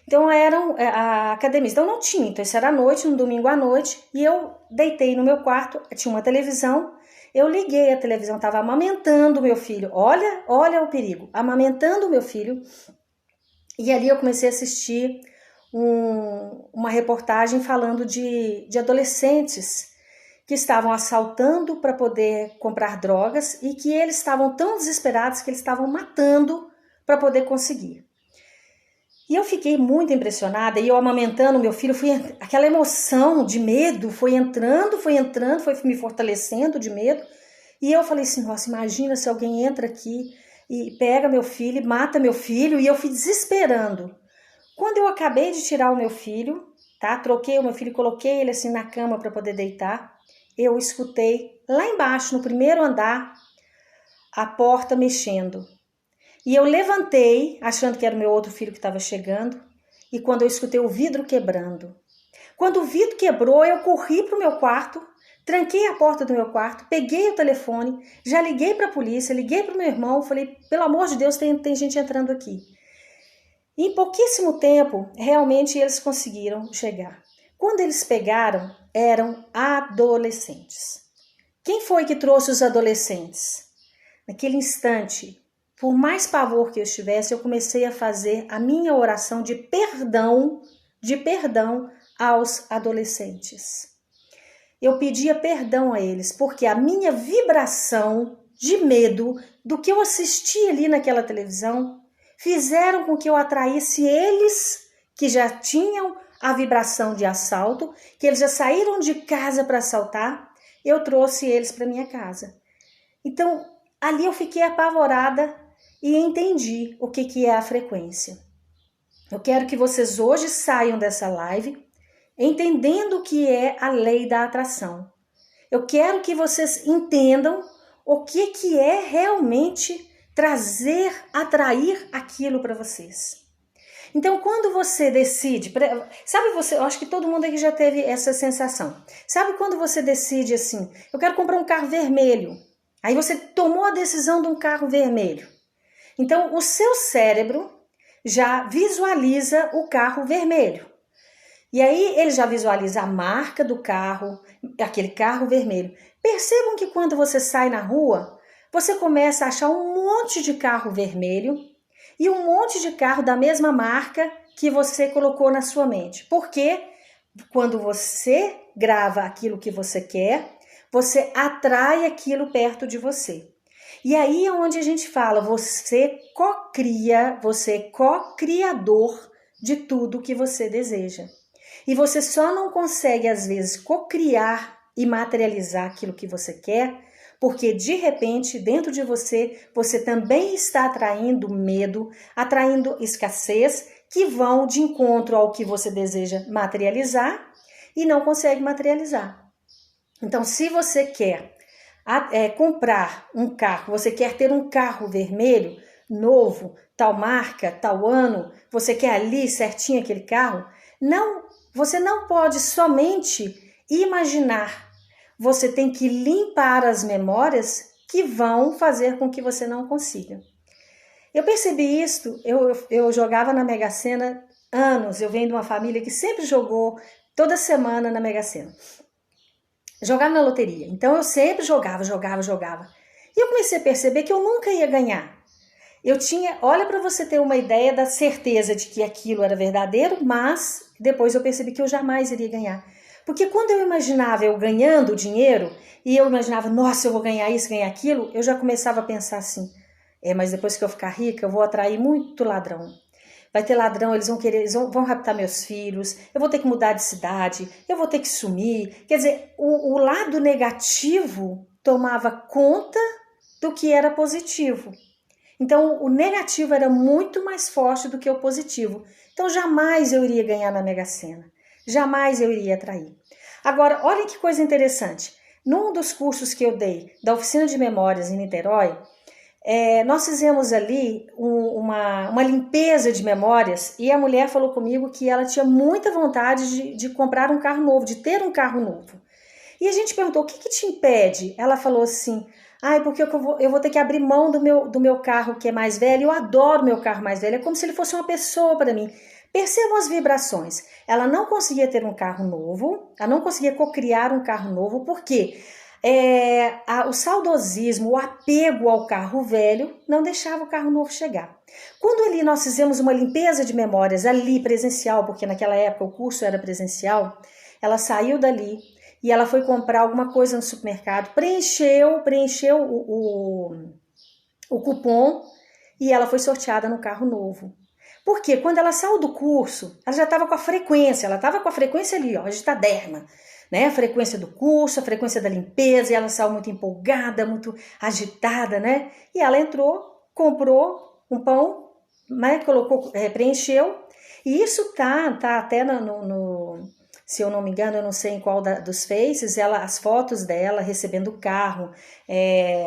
Então, eram a academia. Então, não tinha. Então, isso era à noite, um domingo à noite. E eu deitei no meu quarto, tinha uma televisão. Eu liguei a televisão, estava amamentando o meu filho. Olha o perigo. Amamentando o meu filho. E ali eu comecei a assistir uma reportagem falando de adolescentes que estavam assaltando para poder comprar drogas e que eles estavam tão desesperados que eles estavam matando para poder conseguir. E eu fiquei muito impressionada, e eu amamentando meu filho, aquela emoção de medo foi entrando, foi me fortalecendo de medo. E eu falei assim, nossa, imagina se alguém entra aqui e pega meu filho, e mata meu filho, e eu fui desesperando. Quando eu acabei de tirar o meu filho, tá? Troquei o meu filho, coloquei ele assim na cama para poder deitar, eu escutei lá embaixo, no primeiro andar, a porta mexendo. E eu levantei, achando que era o meu outro filho que estava chegando, e quando eu escutei o vidro quebrando. Quando o vidro quebrou, eu corri para o meu quarto, tranquei a porta do meu quarto, peguei o telefone, já liguei para a polícia, liguei para o meu irmão, falei, pelo amor de Deus, tem gente entrando aqui. E em pouquíssimo tempo, realmente eles conseguiram chegar. Quando eles pegaram, eram adolescentes. Quem foi que trouxe os adolescentes? Naquele instante, por mais pavor que eu estivesse, eu comecei a fazer a minha oração de perdão aos adolescentes. Eu pedia perdão a eles, porque a minha vibração de medo do que eu assisti ali naquela televisão fizeram com que eu atraísse eles que já tinham a vibração de assalto, que eles já saíram de casa para assaltar, eu trouxe eles para minha casa. Então, ali eu fiquei apavorada e entendi o que é a frequência. Eu quero que vocês hoje saiam dessa live entendendo o que é a lei da atração. Eu quero que vocês entendam o que é realmente atrair aquilo para vocês. Então, quando você decide, eu acho que todo mundo aqui já teve essa sensação. Sabe quando você decide assim, eu quero comprar um carro vermelho. Aí você tomou a decisão de um carro vermelho. Então, o seu cérebro já visualiza o carro vermelho. E aí ele já visualiza a marca do carro, aquele carro vermelho. Percebam que quando você sai na rua, você começa a achar um monte de carro vermelho e um monte de carro da mesma marca que você colocou na sua mente. Porque quando você grava aquilo que você quer, você atrai aquilo perto de você. E aí é onde a gente fala, você cocria, você é co-criador de tudo que você deseja. E você só não consegue, às vezes, cocriar e materializar aquilo que você quer, porque, de repente, dentro de você, você também está atraindo medo, atraindo escassez, que vão de encontro ao que você deseja materializar e não consegue materializar. Então, se você quer comprar um carro, você quer ter um carro vermelho, novo, tal marca, tal ano, você quer ali certinho aquele carro, você não pode somente imaginar, você tem que limpar as memórias que vão fazer com que você não consiga. Eu percebi isso, eu jogava na Mega Sena anos, eu venho de uma família que sempre jogou toda semana na Mega Sena. Jogava na loteria, então eu sempre jogava. E eu comecei a perceber que eu nunca ia ganhar. Olha para você ter uma ideia da certeza de que aquilo era verdadeiro, mas depois eu percebi que eu jamais iria ganhar. Porque quando eu imaginava eu ganhando dinheiro, e eu imaginava, nossa, eu vou ganhar isso, ganhar aquilo, eu já começava a pensar assim, mas depois que eu ficar rica, eu vou atrair muito ladrão. Vai ter ladrão, eles vão raptar meus filhos, eu vou ter que mudar de cidade, eu vou ter que sumir. Quer dizer, o lado negativo tomava conta do que era positivo. Então, o negativo era muito mais forte do que o positivo. Então, jamais eu iria ganhar na Mega Sena. Jamais eu iria atrair. Agora, olha que coisa interessante. Num dos cursos que eu dei da Oficina de Memórias em Niterói, nós fizemos ali uma limpeza de memórias e a mulher falou comigo que ela tinha muita vontade de comprar um carro novo, de ter um carro novo. E a gente perguntou, o que te impede? Ela falou assim, porque eu vou ter que abrir mão do meu carro que é mais velho, eu adoro meu carro mais velho, é como se ele fosse uma pessoa para mim. Percebam as vibrações. Ela não conseguia ter um carro novo, ela não conseguia cocriar um carro novo, por quê? O saudosismo, o apego ao carro velho não deixava o carro novo chegar. Quando ali nós fizemos uma limpeza de memórias ali presencial, porque naquela época o curso era presencial, ela saiu dali e ela foi comprar alguma coisa no supermercado, preencheu o cupom e ela foi sorteada no carro novo. Porque quando ela saiu do curso, ela já estava com a frequência, ali, agitaderma. Né? A frequência do curso, a frequência da limpeza, e ela saiu muito empolgada, muito agitada, né? E ela entrou, comprou um pão, né? Colocou, preencheu, e isso tá até se eu não me engano, eu não sei em qual dos Faces, as fotos dela recebendo o carro,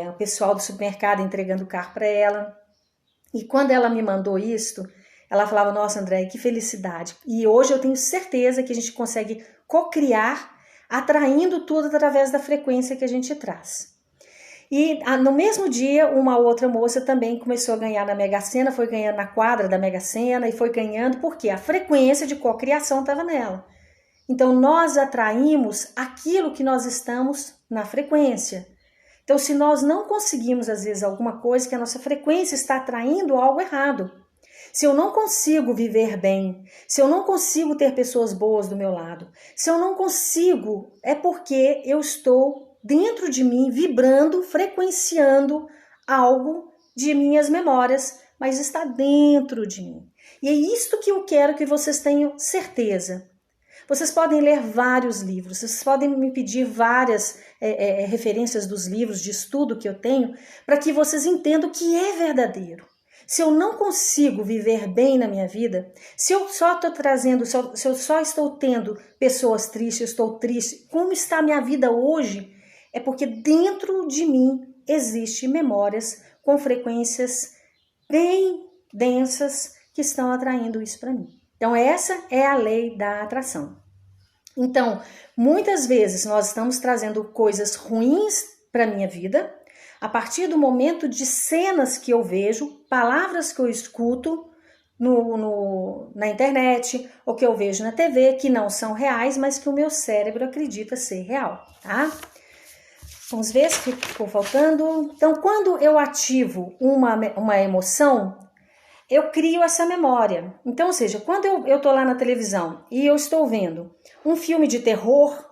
o pessoal do supermercado entregando o carro para ela. E quando ela me mandou isto, ela falava, nossa, André, que felicidade. E hoje eu tenho certeza que a gente consegue co-criar, atraindo tudo através da frequência que a gente traz. E no mesmo dia, uma outra moça também começou a ganhar na Mega Sena, foi ganhando na quadra da Mega Sena e foi ganhando porque a frequência de cocriação estava nela. Então, nós atraímos aquilo que nós estamos na frequência. Então, se nós não conseguimos, às vezes, alguma coisa, que a nossa frequência está atraindo algo errado. Se eu não consigo viver bem, se eu não consigo ter pessoas boas do meu lado, se eu não consigo, é porque eu estou dentro de mim, vibrando, frequenciando algo de minhas memórias, mas está dentro de mim. E é isto que eu quero que vocês tenham certeza. Vocês podem ler vários livros, vocês podem me pedir várias referências dos livros de estudo que eu tenho, para que vocês entendam que é verdadeiro. Se eu não consigo viver bem na minha vida, se eu só estou trazendo, se eu só estou tendo pessoas tristes, eu estou triste, como está a minha vida hoje? É porque dentro de mim existem memórias com frequências bem densas que estão atraindo isso para mim. Então essa é a lei da atração. Então, muitas vezes nós estamos trazendo coisas ruins para a minha vida, a partir do momento de cenas que eu vejo, palavras que eu escuto na internet, ou que eu vejo na TV, que não são reais, mas que o meu cérebro acredita ser real, tá? Vamos ver se ficou faltando. Então, quando eu ativo uma emoção, eu crio essa memória. Então, ou seja, quando eu tô lá na televisão e eu estou vendo um filme de terror,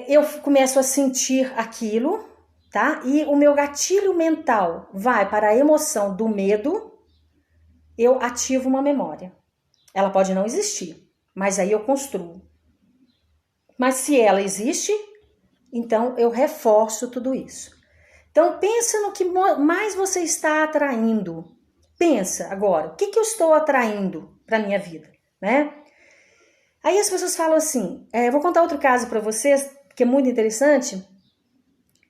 eu começo a sentir aquilo, tá? E o meu gatilho mental vai para a emoção do medo, eu ativo uma memória. Ela pode não existir, mas aí eu construo. Mas se ela existe, então eu reforço tudo isso. Então pensa no que mais você está atraindo. Pensa agora, o que eu estou atraindo para minha vida, né? Aí as pessoas falam assim, vou contar outro caso para vocês, que é muito interessante,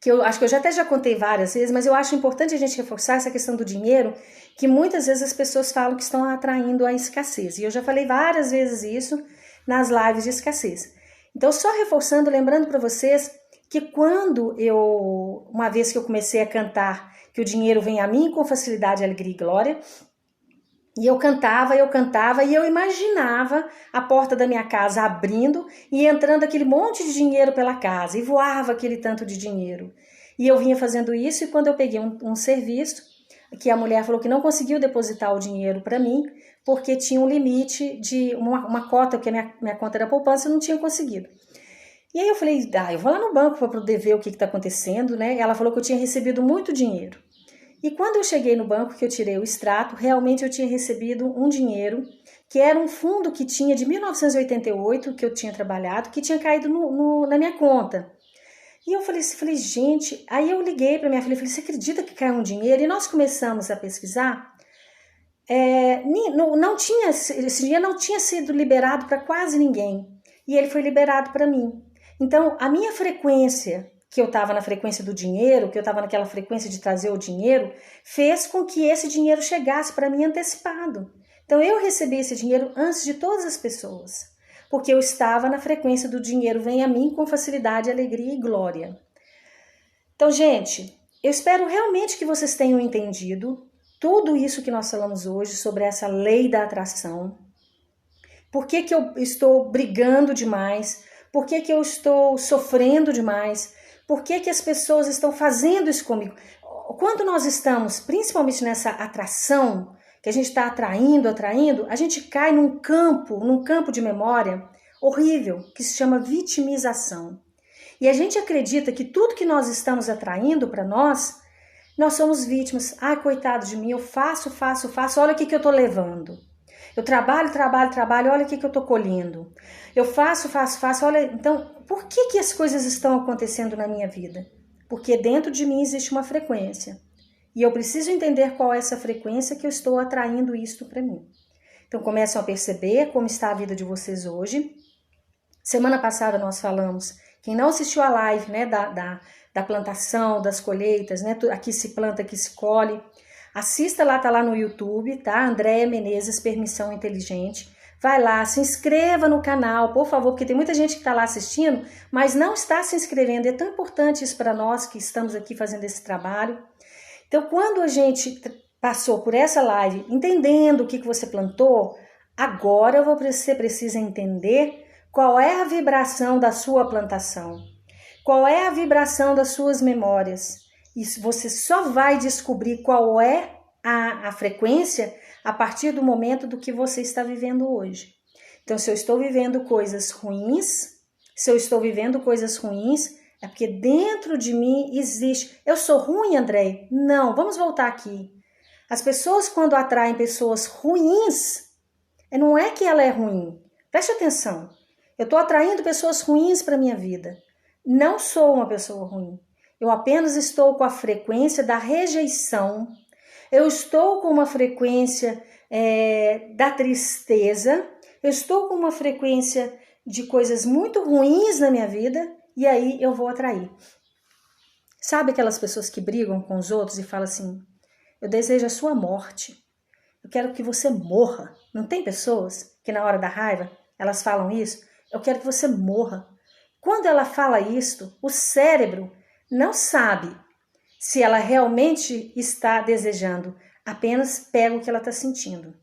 que eu acho que eu já contei várias vezes, mas eu acho importante a gente reforçar essa questão do dinheiro, que muitas vezes as pessoas falam que estão atraindo a escassez. E eu já falei várias vezes isso nas lives de escassez. Então, só reforçando, lembrando para vocês que uma vez que eu comecei a cantar, que o dinheiro vem a mim com facilidade, alegria e glória, e eu cantava e eu imaginava a porta da minha casa abrindo e entrando aquele monte de dinheiro pela casa, e voava aquele tanto de dinheiro. E eu vinha fazendo isso, e quando eu peguei um serviço, que a mulher falou que não conseguiu depositar o dinheiro para mim, porque tinha um limite de uma cota, que a minha conta era poupança, eu não tinha conseguido. E aí eu falei, eu vou lá no banco para poder ver o que está acontecendo, né? Ela falou que eu tinha recebido muito dinheiro. E quando eu cheguei no banco, que eu tirei o extrato, realmente eu tinha recebido um dinheiro, que era um fundo que tinha de 1988, que eu tinha trabalhado, que tinha caído na minha conta. E eu falei, gente, aí eu liguei para minha filha e falei, você acredita que caiu um dinheiro? E nós começamos a pesquisar. Esse dinheiro não tinha sido liberado para quase ninguém. E ele foi liberado para mim. Então, a minha frequência, que eu estava na frequência do dinheiro, que eu estava naquela frequência de trazer o dinheiro, fez com que esse dinheiro chegasse para mim antecipado. Então, eu recebi esse dinheiro antes de todas as pessoas, porque eu estava na frequência do dinheiro vem a mim com facilidade, alegria e glória. Então, gente, eu espero realmente que vocês tenham entendido tudo isso que nós falamos hoje sobre essa lei da atração. Por que eu estou brigando demais? Por que eu estou sofrendo demais? Por que as pessoas estão fazendo isso comigo? Quando nós estamos, principalmente nessa atração, que a gente está atraindo, a gente cai num campo de memória horrível, que se chama vitimização. E a gente acredita que tudo que nós estamos atraindo para nós somos vítimas. Coitado de mim, eu faço, olha o que eu estou levando. Eu trabalho, olha o que eu estou colhendo. Eu faço, olha... Então, por que as coisas estão acontecendo na minha vida? Porque dentro de mim existe uma frequência. E eu preciso entender qual é essa frequência que eu estou atraindo isto para mim. Então começam a perceber como está a vida de vocês hoje. Semana passada nós falamos, quem não assistiu a live, né, da plantação, das colheitas, né, aqui se planta, aqui se colhe, assista lá, tá lá no YouTube, tá? Andréia Menezes, Permissão Inteligente. Vai lá, se inscreva no canal, por favor, porque tem muita gente que está lá assistindo, mas não está se inscrevendo. É tão importante isso para nós que estamos aqui fazendo esse trabalho. Então, quando a gente passou por essa live, entendendo o que você plantou, agora você precisa entender qual é a vibração da sua plantação, qual é a vibração das suas memórias. Isso você só vai descobrir qual é a frequência a partir do momento do que você está vivendo hoje. Então, se eu estou vivendo coisas ruins, é porque dentro de mim existe... Eu sou ruim, André? Não, vamos voltar aqui. As pessoas, quando atraem pessoas ruins, não é que ela é ruim. Preste atenção. Eu estou atraindo pessoas ruins para a minha vida. Não sou uma pessoa ruim. Eu apenas estou com a frequência da rejeição. Eu estou com uma frequência da tristeza. Eu estou com uma frequência de coisas muito ruins na minha vida. E aí eu vou atrair. Sabe aquelas pessoas que brigam com os outros e falam assim, eu desejo a sua morte. Eu quero que você morra. Não tem pessoas que na hora da raiva elas falam isso? Eu quero que você morra. Quando ela fala isso, o cérebro não sabe se ela realmente está desejando, apenas pega o que ela está sentindo.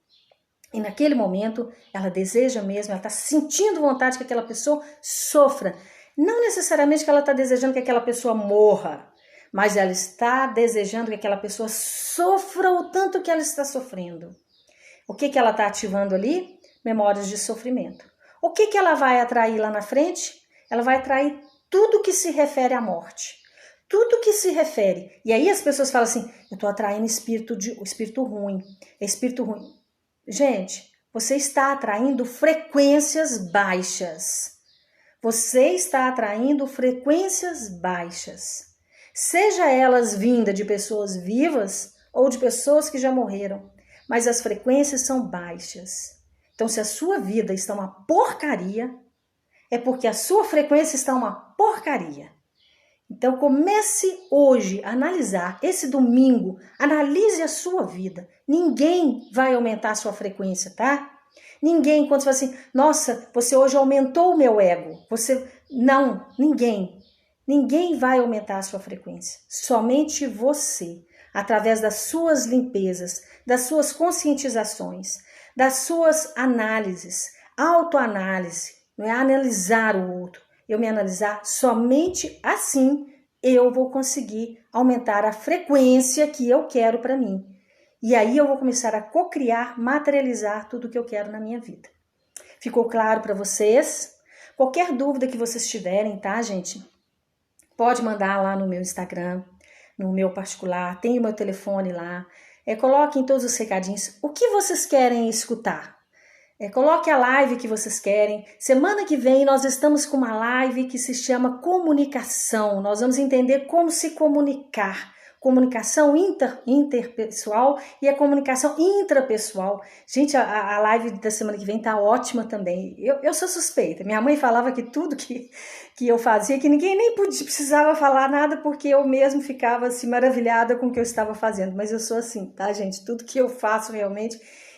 E naquele momento, ela deseja mesmo, ela está sentindo vontade que aquela pessoa sofra. Não necessariamente que ela está desejando que aquela pessoa morra, mas ela está desejando que aquela pessoa sofra o tanto que ela está sofrendo. O que ela está ativando ali? Memórias de sofrimento. O que ela vai atrair lá na frente? Ela vai atrair tudo que se refere à morte. Tudo que se refere. E aí as pessoas falam assim, eu estou atraindo o espírito ruim. É espírito ruim. Gente, você está atraindo frequências baixas. Você está atraindo frequências baixas. Seja elas vindas de pessoas vivas ou de pessoas que já morreram. Mas as frequências são baixas. Então, se a sua vida está uma porcaria, é porque a sua frequência está uma porcaria. Então, comece hoje a analisar. Esse domingo, analise a sua vida. Ninguém vai aumentar a sua frequência, tá? Ninguém, quando você fala assim, nossa, você hoje aumentou o meu ego. Não, ninguém. Ninguém vai aumentar a sua frequência. Somente você, através das suas limpezas, das suas conscientizações, das suas análises, autoanálise. Não é analisar o outro. Eu me analisar, somente assim eu vou conseguir aumentar a frequência que eu quero para mim. E aí eu vou começar a cocriar, materializar tudo que eu quero na minha vida. Ficou claro para vocês? Qualquer dúvida que vocês tiverem, tá, gente? Pode mandar lá no meu Instagram, no meu particular, tem o meu telefone lá. Coloquem todos os recadinhos. O que vocês querem escutar? Coloque a live que vocês querem. Semana que vem nós estamos com uma live que se chama Comunicação. Nós vamos entender como se comunicar. Comunicação interpessoal e a comunicação intrapessoal. Gente, a live da semana que vem tá ótima também. Eu sou suspeita. Minha mãe falava que tudo que eu fazia, que ninguém nem precisava falar nada, porque eu mesmo ficava assim maravilhada com o que eu estava fazendo. Mas eu sou assim, tá, gente? Tudo que eu faço realmente...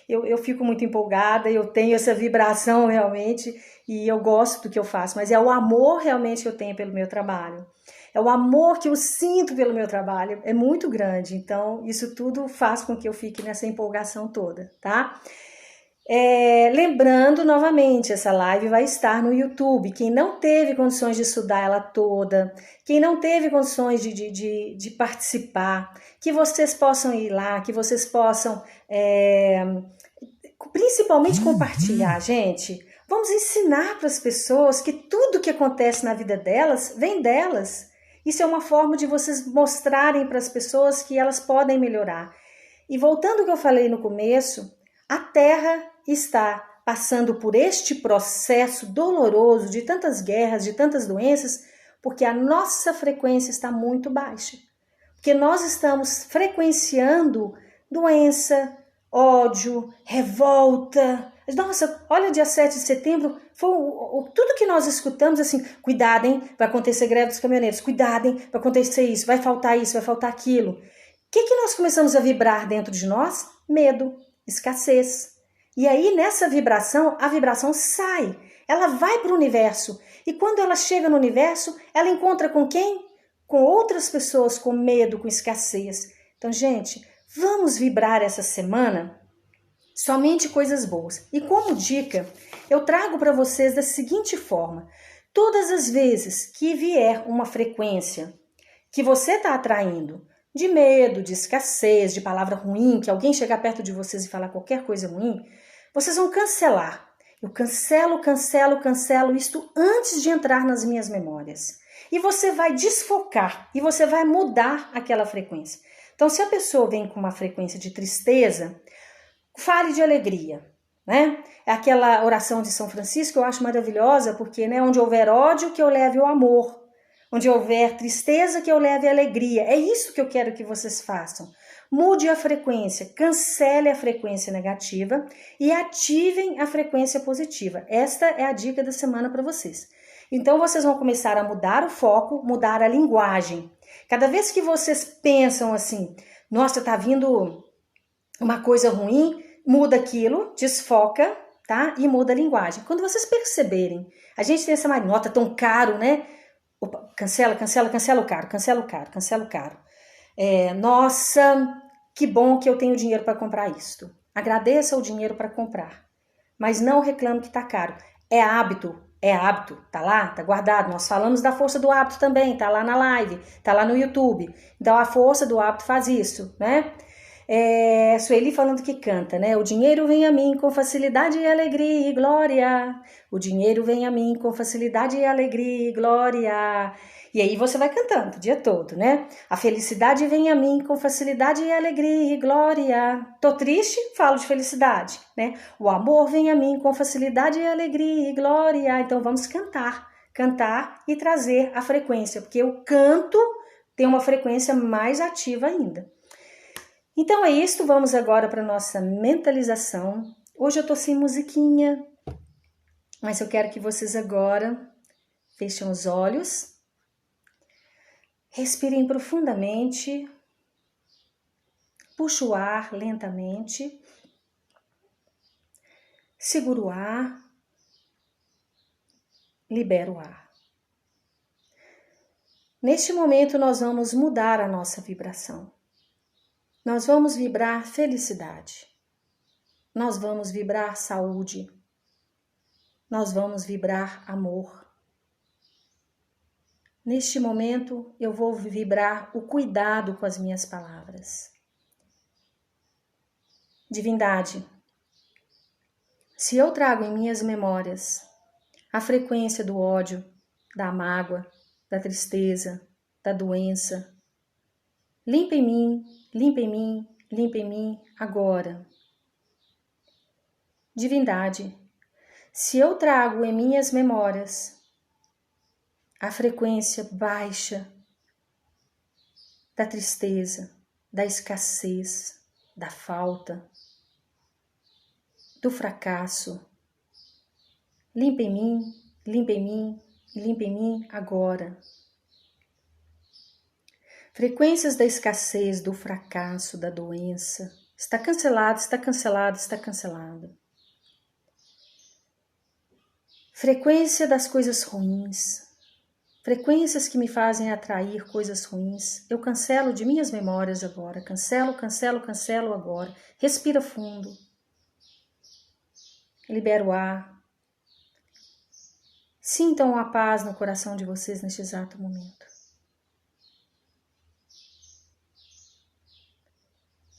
Eu fico muito empolgada, eu tenho essa vibração realmente e eu gosto do que eu faço, mas é o amor realmente que eu tenho pelo meu trabalho. É o amor que eu sinto pelo meu trabalho, é muito grande, então isso tudo faz com que eu fique nessa empolgação toda, tá? Lembrando novamente, essa live vai estar no YouTube. Quem não teve condições de estudar ela toda, quem não teve condições de participar, que vocês possam ir lá, que vocês possam principalmente compartilhar, gente. Vamos ensinar para as pessoas que tudo que acontece na vida delas vem delas. Isso é uma forma de vocês mostrarem para as pessoas que elas podem melhorar. E voltando ao que eu falei no começo, a Terra está passando por este processo doloroso de tantas guerras, de tantas doenças, porque a nossa frequência está muito baixa. Porque nós estamos frequenciando doença, ódio, revolta. Nossa, olha, dia 7 de setembro, foi tudo que nós escutamos assim, cuidado, hein, vai acontecer greve dos caminhoneiros, cuidado, hein, vai acontecer isso, vai faltar aquilo. O que nós começamos a vibrar dentro de nós? Medo, escassez. E aí, nessa vibração, a vibração sai, ela vai para o universo. E quando ela chega no universo, ela encontra com quem? Com outras pessoas com medo, com escassez. Então, gente, vamos vibrar essa semana somente coisas boas. E como dica, eu trago para vocês da seguinte forma: todas as vezes que vier uma frequência que você está atraindo, de medo, de escassez, de palavra ruim, que alguém chegar perto de vocês e falar qualquer coisa ruim, vocês vão cancelar. Eu cancelo isto antes de entrar nas minhas memórias. E você vai desfocar e você vai mudar aquela frequência. Então, se a pessoa vem com uma frequência de tristeza, fale de alegria, né? É aquela oração de São Francisco que eu acho maravilhosa, porque, né, onde houver ódio, que eu leve o amor. Onde houver tristeza, que eu leve a alegria. É isso que eu quero que vocês façam. Mude a frequência, cancele a frequência negativa e ativem a frequência positiva. Esta é a dica da semana para vocês. Então, vocês vão começar a mudar o foco, mudar a linguagem. Cada vez que vocês pensam assim, nossa, tá vindo uma coisa ruim, muda aquilo, desfoca, tá? E muda a linguagem. Quando vocês perceberem, a gente tem essa mania, nota tão caro, né? Opa, cancela o caro. Nossa, que bom que eu tenho dinheiro para comprar isto. Agradeça o dinheiro para comprar, mas não reclame que tá caro. É hábito, tá lá, tá guardado. Nós falamos da força do hábito também, tá lá na live, tá lá no YouTube. Então a força do hábito faz isso, né? Sueli falando que canta, né? O dinheiro vem a mim com facilidade e alegria e glória. O dinheiro vem a mim com facilidade e alegria e glória. E aí você vai cantando o dia todo, né? A felicidade vem a mim com facilidade e alegria e glória. Tô triste? Falo de felicidade, né? O amor vem a mim com facilidade e alegria e glória. Então vamos cantar e trazer a frequência, porque o canto tem uma frequência mais ativa ainda. Então é isso, vamos agora para nossa mentalização. Hoje eu tô sem musiquinha, mas eu quero que vocês agora fechem os olhos, respirem profundamente, puxa o ar lentamente, segura o ar, libera o ar. Neste momento nós vamos mudar a nossa vibração. Nós vamos vibrar felicidade, nós vamos vibrar saúde, nós vamos vibrar amor. Neste momento eu vou vibrar o cuidado com as minhas palavras. Divindade, se eu trago em minhas memórias a frequência do ódio, da mágoa, da tristeza, da doença, limpa em mim agora. Divindade, se eu trago em minhas memórias a frequência baixa da tristeza, da escassez, da falta, do fracasso, limpa em mim agora. Frequências da escassez, do fracasso, da doença. Está cancelado. Frequência das coisas ruins. Frequências que me fazem atrair coisas ruins. Eu cancelo de minhas memórias agora. Cancelo agora. Respira fundo. Libera o ar. Sintam a paz no coração de vocês neste exato momento.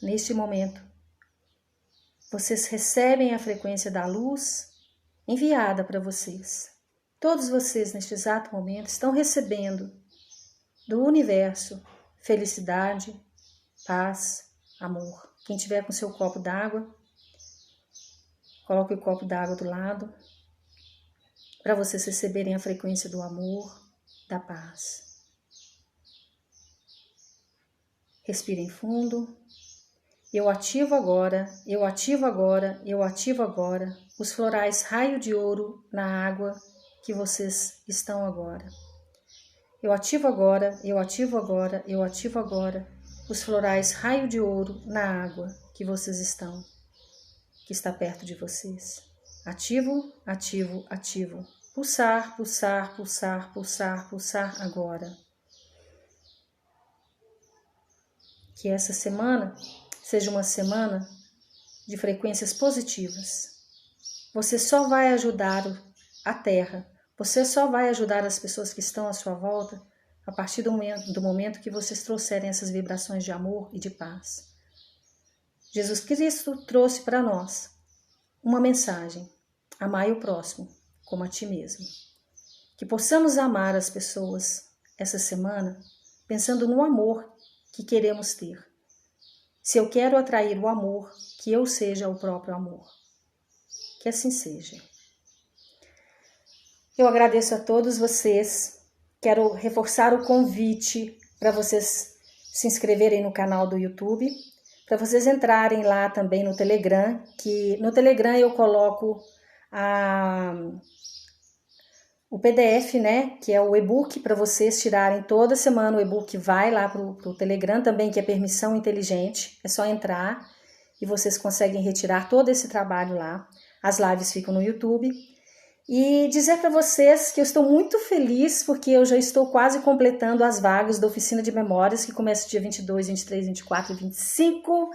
Neste momento, vocês recebem a frequência da luz enviada para vocês. Todos vocês, neste exato momento, estão recebendo do universo felicidade, paz, amor. Quem tiver com seu copo d'água, coloque o copo d'água do lado, para vocês receberem a frequência do amor, da paz. Respirem fundo. Eu ativo agora, eu ativo agora, eu ativo agora os florais raio de ouro na água que vocês estão agora. Eu ativo agora, eu ativo agora, eu ativo agora os florais raio de ouro na água que vocês estão, que está perto de vocês. Ativo, ativo, ativo. Pulsar, pulsar, pulsar, pulsar, pulsar agora. Que essa semana seja uma semana de frequências positivas. Você só vai ajudar a Terra, você só vai ajudar as pessoas que estão à sua volta a partir do momento que vocês trouxerem essas vibrações de amor e de paz. Jesus Cristo trouxe para nós uma mensagem: amai o próximo como a ti mesmo. Que possamos amar as pessoas essa semana pensando no amor que queremos ter. Se eu quero atrair o amor, que eu seja o próprio amor. Que assim seja. Eu agradeço a todos vocês. Quero reforçar o convite para vocês se inscreverem no canal do YouTube, para vocês entrarem lá também no Telegram, que no Telegram eu coloco o PDF, né, que é o e-book para vocês tirarem toda semana. O e-book vai lá para o Telegram também, que é permissão inteligente. É só entrar e vocês conseguem retirar todo esse trabalho lá. As lives ficam no YouTube. E dizer para vocês que eu estou muito feliz porque eu já estou quase completando as vagas da Oficina de Memórias, que começa dia 22, 23, 24 e 25.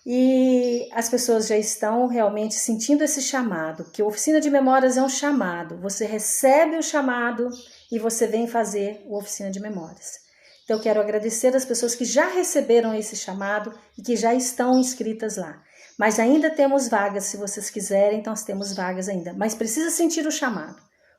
E as pessoas já estão realmente sentindo esse chamado, que a Oficina de Memórias é um chamado. Você recebe o chamado e você vem fazer a Oficina de Memórias. Então eu quero agradecer as pessoas que já receberam esse chamado e que já estão inscritas lá. Mas ainda temos vagas, se vocês quiserem, então nós temos vagas ainda. Mas precisa sentir o chamado.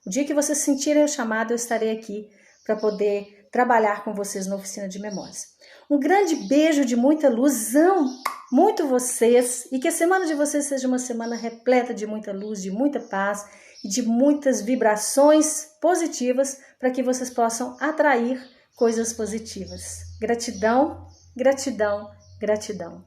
O dia que vocês sentirem o chamado, eu estarei aqui para poder trabalhar com vocês na Oficina de Memórias. Um grande beijo de muita luz, amo muito vocês, e que a semana de vocês seja uma semana repleta de muita luz, de muita paz e de muitas vibrações positivas para que vocês possam atrair coisas positivas. Gratidão, gratidão, gratidão.